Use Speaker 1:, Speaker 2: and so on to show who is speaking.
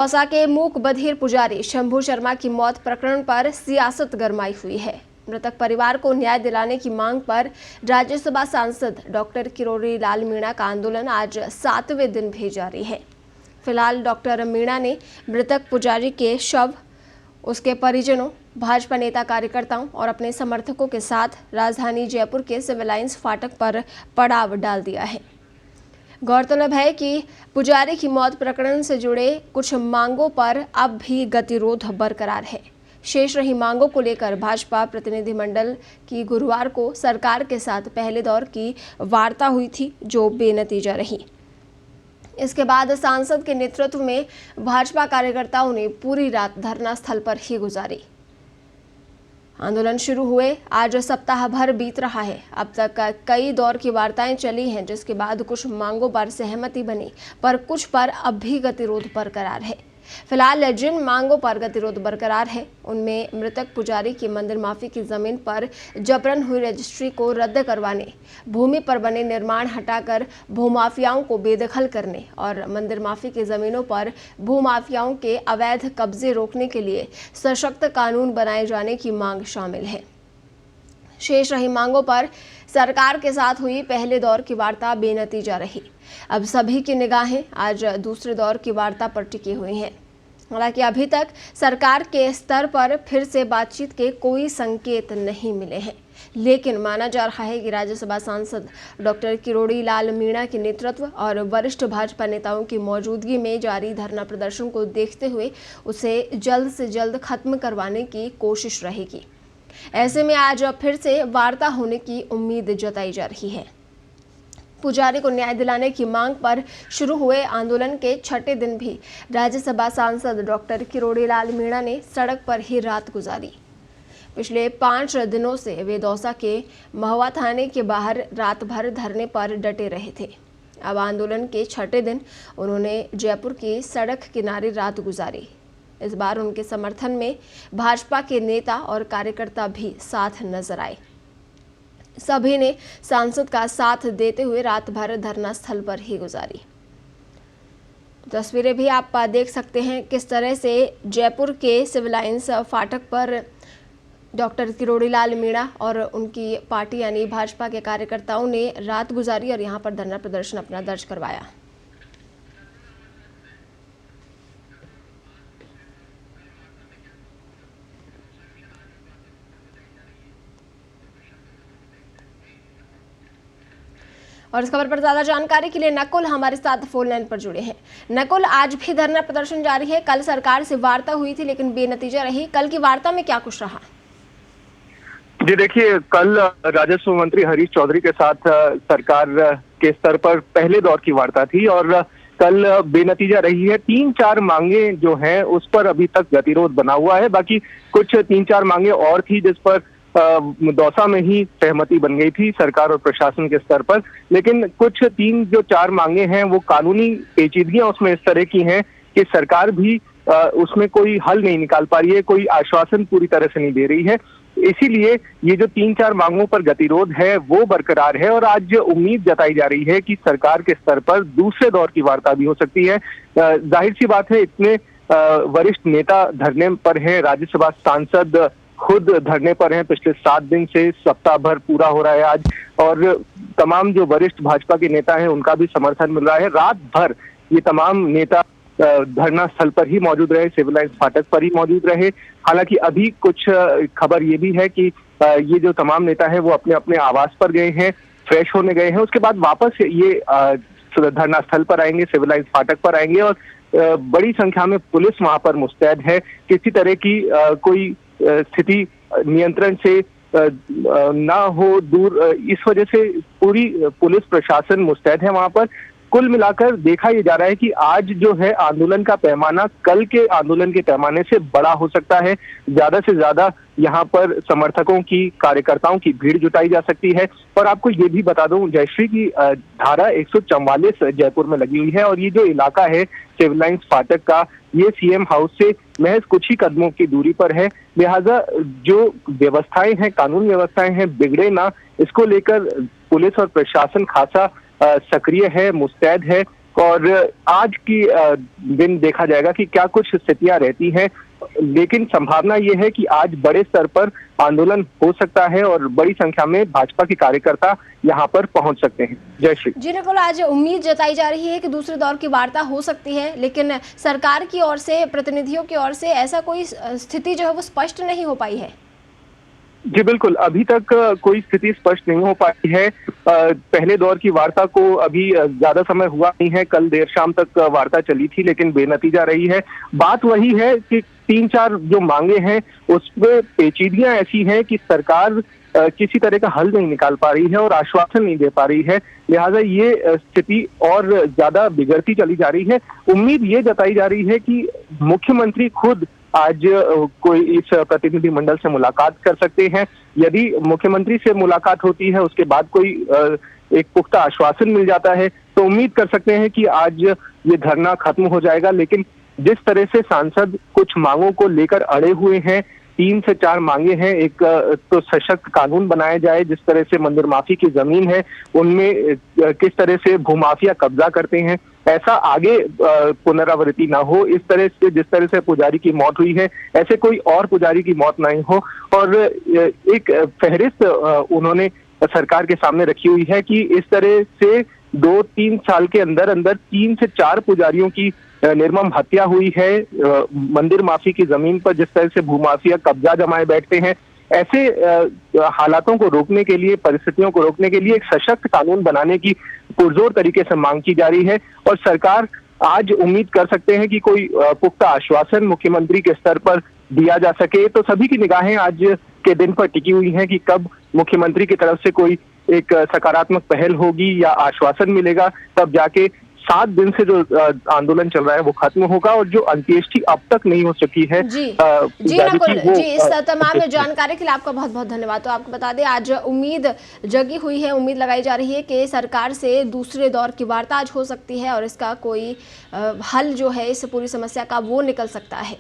Speaker 1: दौसा के मूक बधिर पुजारी शंभू शर्मा की मौत प्रकरण पर सियासत गरमाई हुई है। मृतक परिवार को न्याय दिलाने की मांग पर राज्यसभा सांसद डॉक्टर किरोड़ी लाल मीणा का आंदोलन आज 7वें दिन भी जारी है। फिलहाल डॉक्टर मीणा ने मृतक पुजारी के शव, उसके परिजनों, भाजपा नेता कार्यकर्ताओं और अपने समर्थकों के साथ राजधानी जयपुर के सिविल लाइंस फाटक पर पड़ाव डाल दिया है। गौरतलब है कि पुजारी की मौत प्रकरण से जुड़े कुछ मांगों पर अब भी गतिरोध बरकरार है। शेष रही मांगों को लेकर भाजपा प्रतिनिधिमंडल की गुरुवार को सरकार के साथ पहले दौर की वार्ता हुई थी, जो बेनतीजा रही। इसके बाद सांसद के नेतृत्व में भाजपा कार्यकर्ताओं ने पूरी रात धरना स्थल पर ही गुजारी। आंदोलन शुरू हुए आज सप्ताह भर बीत रहा है। अब तक कई दौर की वार्ताएं चली हैं, जिसके बाद कुछ मांगों पर सहमति बनी, पर कुछ पर अब भी गतिरोध बरकरार है। फिलहाल जिन मांगों पर गतिरोध बरकरार है, उनमें मृतक पुजारी की मंदिर माफी की जमीन पर जबरन हुई रजिस्ट्री को रद्द करवाने, भूमि पर बने निर्माण हटाकर भूमाफियाओं को बेदखल करने और मंदिर माफी की जमीनों पर भूमाफियाओं के अवैध कब्जे रोकने के लिए सशक्त कानून बनाए जाने की मांग शामिल है। शेष रही मांगों पर सरकार के साथ हुई पहले दौर की वार्ता बेनतीजा रही। अब सभी की निगाहें आज दूसरे दौर की वार्ता पर टिकी हुई हैं। हालांकि अभी तक सरकार के स्तर पर फिर से बातचीत के कोई संकेत नहीं मिले हैं, लेकिन माना जा रहा है कि राज्यसभा सांसद डॉक्टर किरोड़ी लाल मीणा के नेतृत्व और वरिष्ठ भाजपा नेताओं की मौजूदगी में जारी धरना प्रदर्शन को देखते हुए उसे जल्द से जल्द खत्म करवाने की कोशिश रहेगी। ऐसे में आज फिर से वार्ता होने की उम्मीद जताई जा रही है। पुजारी को न्याय दिलाने की मांग पर शुरू हुए आंदोलन के छठे दिन भी राज्यसभा सांसद डॉक्टर किरोड़ी लाल मीणा ने सड़क पर ही रात गुजारी। पिछले 5 दिनों से वे दौसा के महुआ थाने के बाहर रात भर धरने पर डटे रहे थे। अब आंदोलन के छठे दिन उन्होंने जयपुर की सड़क किनारे रात गुजारी। इस बार उनके समर्थन में भाजपा के नेता और कार्यकर्ता भी साथ नजर आए। सभी ने सांसद का साथ देते हुए रात भर धरना स्थल पर ही गुजारी। तस्वीरें भी आप देख सकते हैं किस तरह से जयपुर के सिविल लाइंस फाटक पर डॉक्टर किरोड़ी लाल मीणा और उनकी पार्टी यानी भाजपा के कार्यकर्ताओं ने रात गुजारी और यहां पर धरना प्रदर्शन अपना दर्ज करवाया। और इस खबर पर ज्यादा जानकारी के लिए नकुल हमारे साथ फोन लाइन पर जुड़े हैं। नकुल, आज भी धरना प्रदर्शन जारी है। कल सरकार से वार्ता हुई थी लेकिन बेनतीजा रही। कल की वार्ता में क्या कुछ रहा?
Speaker 2: जी देखिए, कल राजस्व मंत्री हरीश चौधरी के साथ सरकार के स्तर पर पहले दौर की वार्ता थी और कल बेनतीजा रही है। 3-4 मांगे जो हैं उस पर अभी तक गतिरोध बना हुआ है। बाकी कुछ 3-4 मांगे और थी जिस पर दौसा में ही सहमति बन गई थी सरकार और प्रशासन के स्तर पर, लेकिन कुछ 3-4 मांगे हैं वो कानूनी पेचीदगियां उसमें इस तरह की हैं कि सरकार भी उसमें कोई हल नहीं निकाल पा रही है, कोई आश्वासन पूरी तरह से नहीं दे रही है। इसीलिए ये जो 3-4 मांगों पर गतिरोध है वो बरकरार है और आज उम्मीद जताई जा रही है कि सरकार के स्तर पर दूसरे दौर की वार्ता भी हो सकती है। जाहिर सी बात है, इतने वरिष्ठ नेता धरने पर हैं, राज्यसभा सांसद खुद धरने पर हैं। पिछले 7 दिन से सप्ताह भर पूरा हो रहा है आज, और तमाम जो वरिष्ठ भाजपा के नेता हैं उनका भी समर्थन मिल रहा है। रात भर ये तमाम नेता धरना स्थल पर ही मौजूद रहे, सिविल लाइंस फाटक पर ही मौजूद रहे। हालांकि अभी कुछ खबर ये भी है कि ये जो तमाम नेता हैं वो अपने अपने आवास पर गए हैं, फ्रेश होने गए हैं, उसके बाद वापस ये धरना स्थल पर आएंगे, सिविल लाइंस फाटक पर आएंगे और बड़ी संख्या में पुलिस वहां पर मुस्तैद है। किसी तरह की कोई स्थिति नियंत्रण से ना हो दूर, इस वजह से पूरी पुलिस प्रशासन मुस्तैद है वहां पर। कुल मिलाकर देखा ये जा रहा है कि आज जो है आंदोलन का पैमाना कल के आंदोलन के पैमाने से बड़ा हो सकता है। ज्यादा से ज्यादा यहाँ पर समर्थकों की, कार्यकर्ताओं की भीड़ जुटाई जा सकती है। और आपको ये भी बता दूं, जयश्री की धारा 144 जयपुर में लगी हुई है और ये जो इलाका है सिविल लाइंस फाटक का, ये सीएम हाउस से महज कुछ ही कदमों की दूरी पर है। लिहाजा जो व्यवस्थाएं हैं, कानून व्यवस्थाएं हैं, बिगड़े ना, इसको लेकर पुलिस और प्रशासन खासा सक्रिय है, मुस्तैद है और आज की दिन देखा जाएगा कि क्या कुछ स्थितियां रहती हैं, लेकिन संभावना ये है कि आज बड़े स्तर पर आंदोलन हो सकता है और बड़ी संख्या में भाजपा के कार्यकर्ता यहाँ पर पहुंच सकते हैं। जय श्री।
Speaker 1: जी नकुल, आज उम्मीद जताई जा रही है कि दूसरे दौर की वार्ता हो सकती है, लेकिन सरकार की ओर से, प्रतिनिधियों की ओर से ऐसा कोई स्थिति जो है वो स्पष्ट नहीं हो पाई है।
Speaker 2: जी बिल्कुल, अभी तक कोई स्थिति स्पष्ट नहीं हो पाई है। पहले दौर की वार्ता को अभी ज्यादा समय हुआ नहीं है, कल देर शाम तक वार्ता चली थी लेकिन बेनतीजा रही है। बात वही है कि 3-4 जो मांगे हैं उसमें पेचीदगियां ऐसी हैं कि सरकार किसी तरह का हल नहीं निकाल पा रही है और आश्वासन नहीं दे पा रही है, लिहाजा ये स्थिति और ज्यादा बिगड़ती चली जा रही है। उम्मीद ये जताई जा रही है कि मुख्यमंत्री खुद आज कोई इस प्रतिनिधि मंडल से मुलाकात कर सकते हैं। यदि मुख्यमंत्री से मुलाकात होती है, उसके बाद कोई एक पुख्ता आश्वासन मिल जाता है, तो उम्मीद कर सकते हैं कि आज ये धरना खत्म हो जाएगा। लेकिन जिस तरह से सांसद कुछ मांगों को लेकर अड़े हुए हैं, 3 से 4 मांगे हैं। एक तो सशक्त कानून बनाया जाए, जिस तरह से मंदिर माफी की जमीन है उनमें किस तरह से भूमाफिया कब्जा करते हैं, ऐसा आगे पुनरावृत्ति ना हो। इस तरह से जिस तरह से पुजारी की मौत हुई है, ऐसे कोई और पुजारी की मौत नहीं हो। और एक फहरिस्त उन्होंने सरकार के सामने रखी हुई है कि इस तरह से 2-3 साल के अंदर अंदर 3 से 4 पुजारियों की निर्मम हत्या हुई है मंदिर माफी की जमीन पर, जिस तरह से भूमाफिया कब्जा जमाए बैठते हैं। ऐसे हालातों को रोकने के लिए, परिस्थितियों को रोकने के लिए एक सशक्त कानून बनाने की पुरजोर तरीके से मांग की जा रही है। और सरकार आज उम्मीद कर सकते हैं कि कोई पुख्ता आश्वासन मुख्यमंत्री के स्तर पर दिया जा सके। तो सभी की निगाहें आज के दिन पर टिकी हुई हैं कि कब मुख्यमंत्री की तरफ से कोई एक सकारात्मक पहल होगी या आश्वासन मिलेगा, तब जाके 7 दिन से जो आंदोलन चल रहा है वो खत्म होगा और जो अंत्येष्टि अब तक नहीं हो सकी है।
Speaker 1: जी नकुल जी, इस तमाम जानकारी के लिए आपका बहुत बहुत धन्यवाद। तो आपको बता दें, आज उम्मीद जगी हुई है, उम्मीद लगाई जा रही है कि सरकार से दूसरे दौर की वार्ता आज हो सकती है और इसका कोई हल जो है इस पूरी समस्या का वो निकल सकता है।